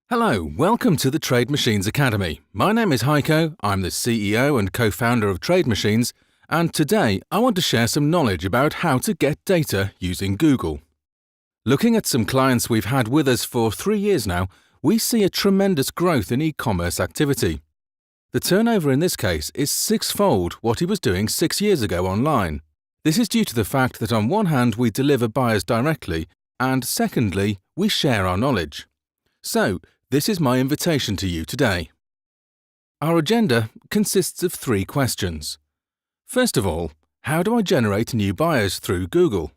Hello, welcome to the TradeMachines Academy. My name is Heico, I'm the CEO and co-founder of TradeMachines, and today I want to share some knowledge about how to get data using Google. Looking at some clients we've had with us for 3 years now, we see a tremendous growth in e-commerce activity. The turnover in this case is six-fold what he was doing 6 years ago online. This is due to the fact that on one hand we deliver buyers directly, and secondly, we share our knowledge. So, this is my invitation to you today. Our agenda consists of 3 questions. First of all, how do I generate new buyers through Google?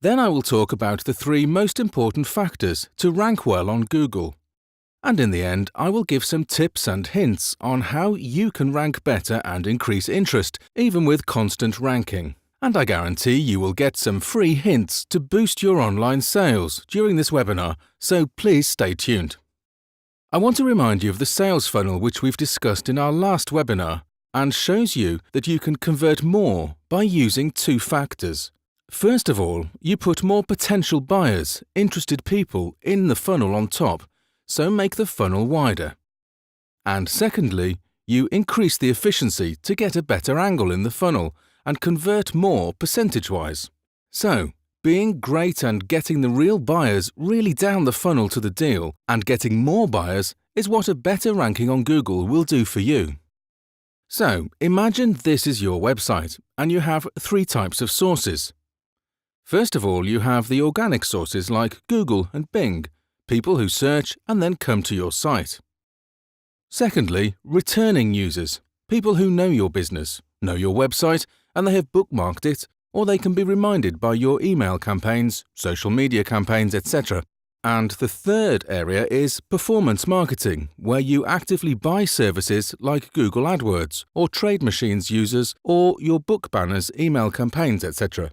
Then I will talk about the 3 most important factors to rank well on Google. And in the end, I will give some tips and hints on how you can rank better and increase interest, even with constant ranking. And I guarantee you will get some free hints to boost your online sales during this webinar, so please stay tuned. I want to remind you of the sales funnel which we've discussed in our last webinar and shows you that you can convert more by using 2 factors. First of all, you put more potential buyers, interested people, in the funnel on top, so make the funnel wider. And secondly, you increase the efficiency to get a better angle in the funnel and convert more percentage-wise. So, being great and getting the real buyers really down the funnel to the deal and getting more buyers is what a better ranking on Google will do for you. So, imagine this is your website and you have 3 types of sources. First of all, you have the organic sources like Google and Bing, people who search and then come to your site. Secondly, returning users, people who know your business, know your website, and they have bookmarked it, or they can be reminded by your email campaigns, social media campaigns, etc. And the third area is performance marketing, where you actively buy services like Google AdWords, or TradeMachines users, or your book banners, email campaigns, etc.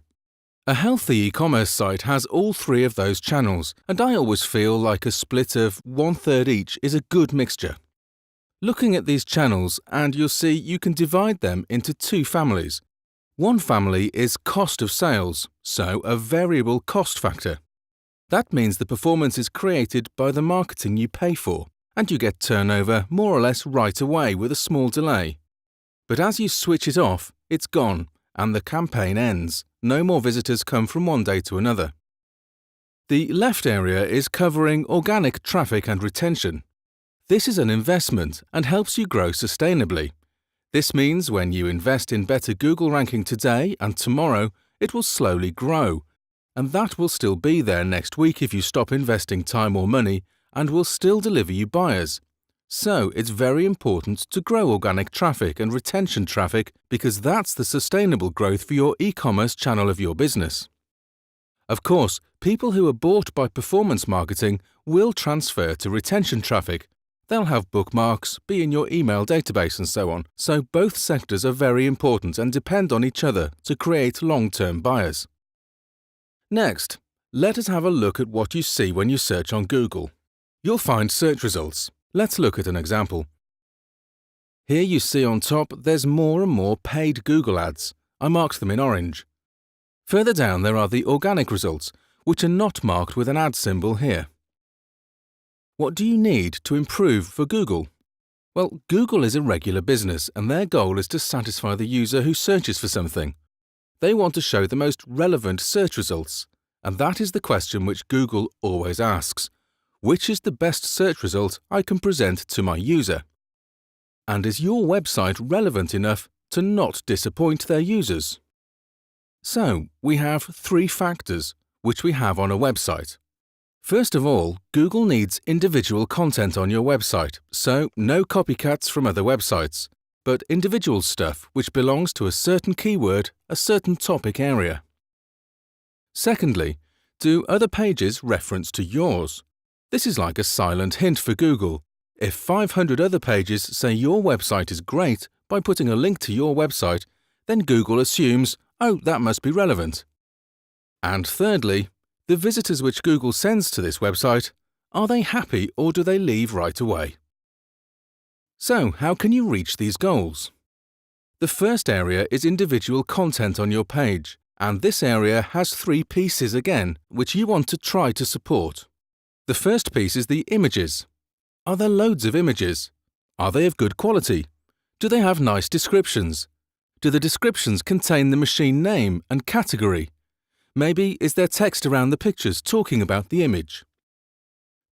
A healthy e-commerce site has all 3 of those channels, and I always feel like a split of 1/3 each is a good mixture. Looking at these channels, and you'll see you can divide them into 2 families. One family is cost of sales, so a variable cost factor. That means the performance is created by the marketing you pay for, and you get turnover more or less right away with a small delay. But as you switch it off, it's gone, and the campaign ends. No more visitors come from one day to another. The left area is covering organic traffic and retention. This is an investment and helps you grow sustainably. This means when you invest in better Google ranking today and tomorrow, it will slowly grow, and that will still be there next week if you stop investing time or money and will still deliver you buyers. So it's very important to grow organic traffic and retention traffic because that's the sustainable growth for your e-commerce channel of your business. Of course, people who are bought by performance marketing will transfer to retention traffic. They'll have bookmarks, be in your email database and so on, so both sectors are very important and depend on each other to create long-term buyers. Next, let us have a look at what you see when you search on Google. You'll find search results. Let's look at an example. Here you see on top there's more and more paid Google ads. I marked them in orange. Further down there are the organic results, which are not marked with an ad symbol here. What do you need to improve for Google? Well, Google is a regular business and their goal is to satisfy the user who searches for something. They want to show the most relevant search results, and that is the question which Google always asks. Which is the best search result I can present to my user? And is your website relevant enough to not disappoint their users? So, we have 3 factors which we have on a website. First of all, Google needs individual content on your website, so no copycats from other websites, but individual stuff which belongs to a certain keyword, a certain topic area. Secondly, do other pages reference to yours? This is like a silent hint for Google. If 500 other pages say your website is great by putting a link to your website, then Google assumes, oh, that must be relevant. And thirdly, the visitors which Google sends to this website, are they happy or do they leave right away? So, how can you reach these goals? The first area is individual content on your page, and this area has 3 pieces again, which you want to try to support. The first piece is the images. Are there loads of images? Are they of good quality? Do they have nice descriptions? Do the descriptions contain the machine name and category? Maybe is there text around the pictures talking about the image?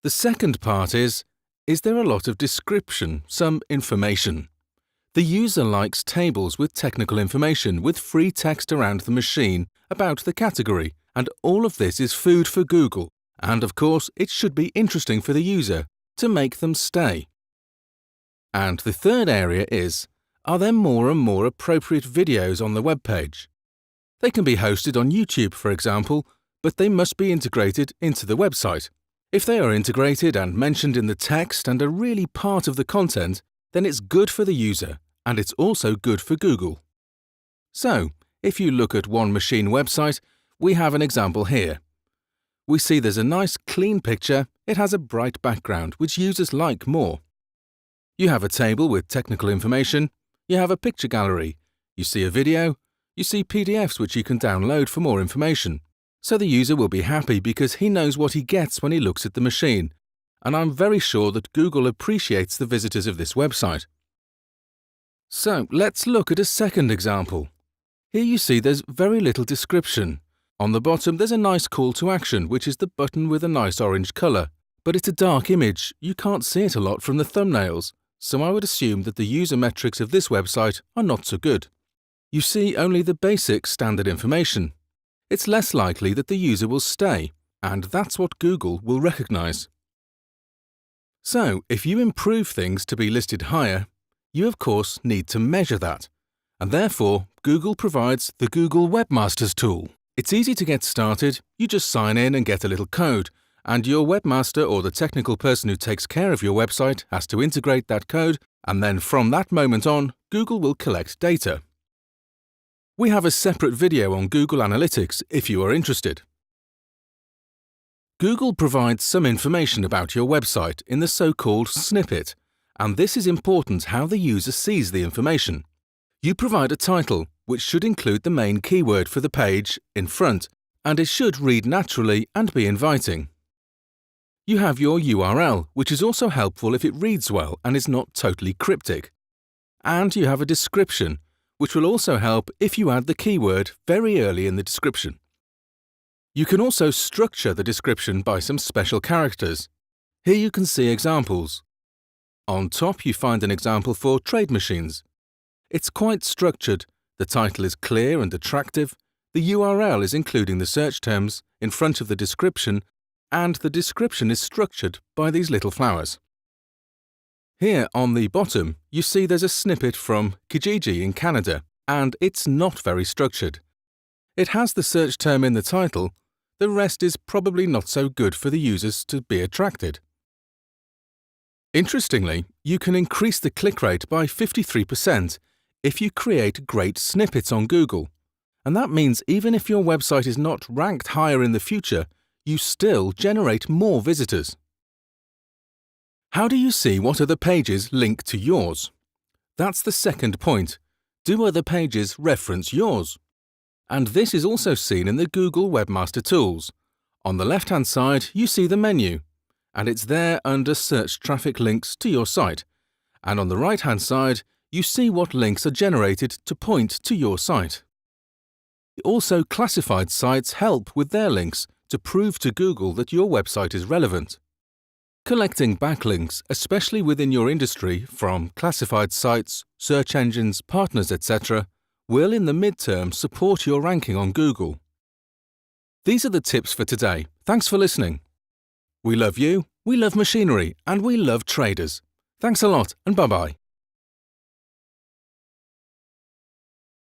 The second part is there a lot of description, some information? The user likes tables with technical information with free text around the machine about the category, and all of this is food for Google, and of course it should be interesting for the user to make them stay. And the third area is, are there more and more appropriate videos on the web page? They can be hosted on YouTube, for example, but they must be integrated into the website. If they are integrated and mentioned in the text and are really part of the content, then it's good for the user, and it's also good for Google. So, if you look at One Machine website, we have an example here. We see there's a nice clean picture, it has a bright background which users like more. You have a table with technical information, you have a picture gallery, you see a video, you see PDFs which you can download for more information. So the user will be happy because he knows what he gets when he looks at the machine, and I'm very sure that Google appreciates the visitors of this website. So let's look at a second example. Here you see there's very little description. On the bottom there's a nice call to action, which is the button with a nice orange colour, but it's a dark image, you can't see it a lot from the thumbnails, so I would assume that the user metrics of this website are not so good. You see only the basic standard information. It's less likely that the user will stay, and that's what Google will recognize. So, if you improve things to be listed higher, you of course need to measure that, and therefore Google provides the Google Webmaster Tool. It's easy to get started, you just sign in and get a little code, and your webmaster or the technical person who takes care of your website has to integrate that code, and then from that moment on, Google will collect data. We have a separate video on Google Analytics if you are interested. Google provides some information about your website in the so-called snippet, and this is important how the user sees the information. You provide a title, which should include the main keyword for the page in front, and it should read naturally and be inviting. You have your URL, which is also helpful if it reads well and is not totally cryptic. And you have a description, which will also help if you add the keyword very early in the description. You can also structure the description by some special characters. Here you can see examples. On top you find an example for TradeMachines. It's quite structured, the title is clear and attractive, the URL is including the search terms in front of the description, and the description is structured by these little flowers. Here on the bottom, you see there's a snippet from Kijiji in Canada, and it's not very structured. It has the search term in the title, the rest is probably not so good for the users to be attracted. Interestingly, you can increase the click rate by 53% if you create great snippets on Google, and that means even if your website is not ranked higher in the future, you still generate more visitors. How do you see what other pages link to yours? That's the second point. Do other pages reference yours? And this is also seen in the Google Webmaster Tools. On the left-hand side, you see the menu, and it's there under Search Traffic Links to your site. And on the right-hand side, you see what links are generated to point to your site. Also, classified sites help with their links to prove to Google that your website is relevant. Collecting backlinks, especially within your industry, from classified sites, search engines, partners, etc., will in the midterm support your ranking on Google. These are the tips for today. Thanks for listening. We love you, we love machinery, and we love traders. Thanks a lot, and bye-bye.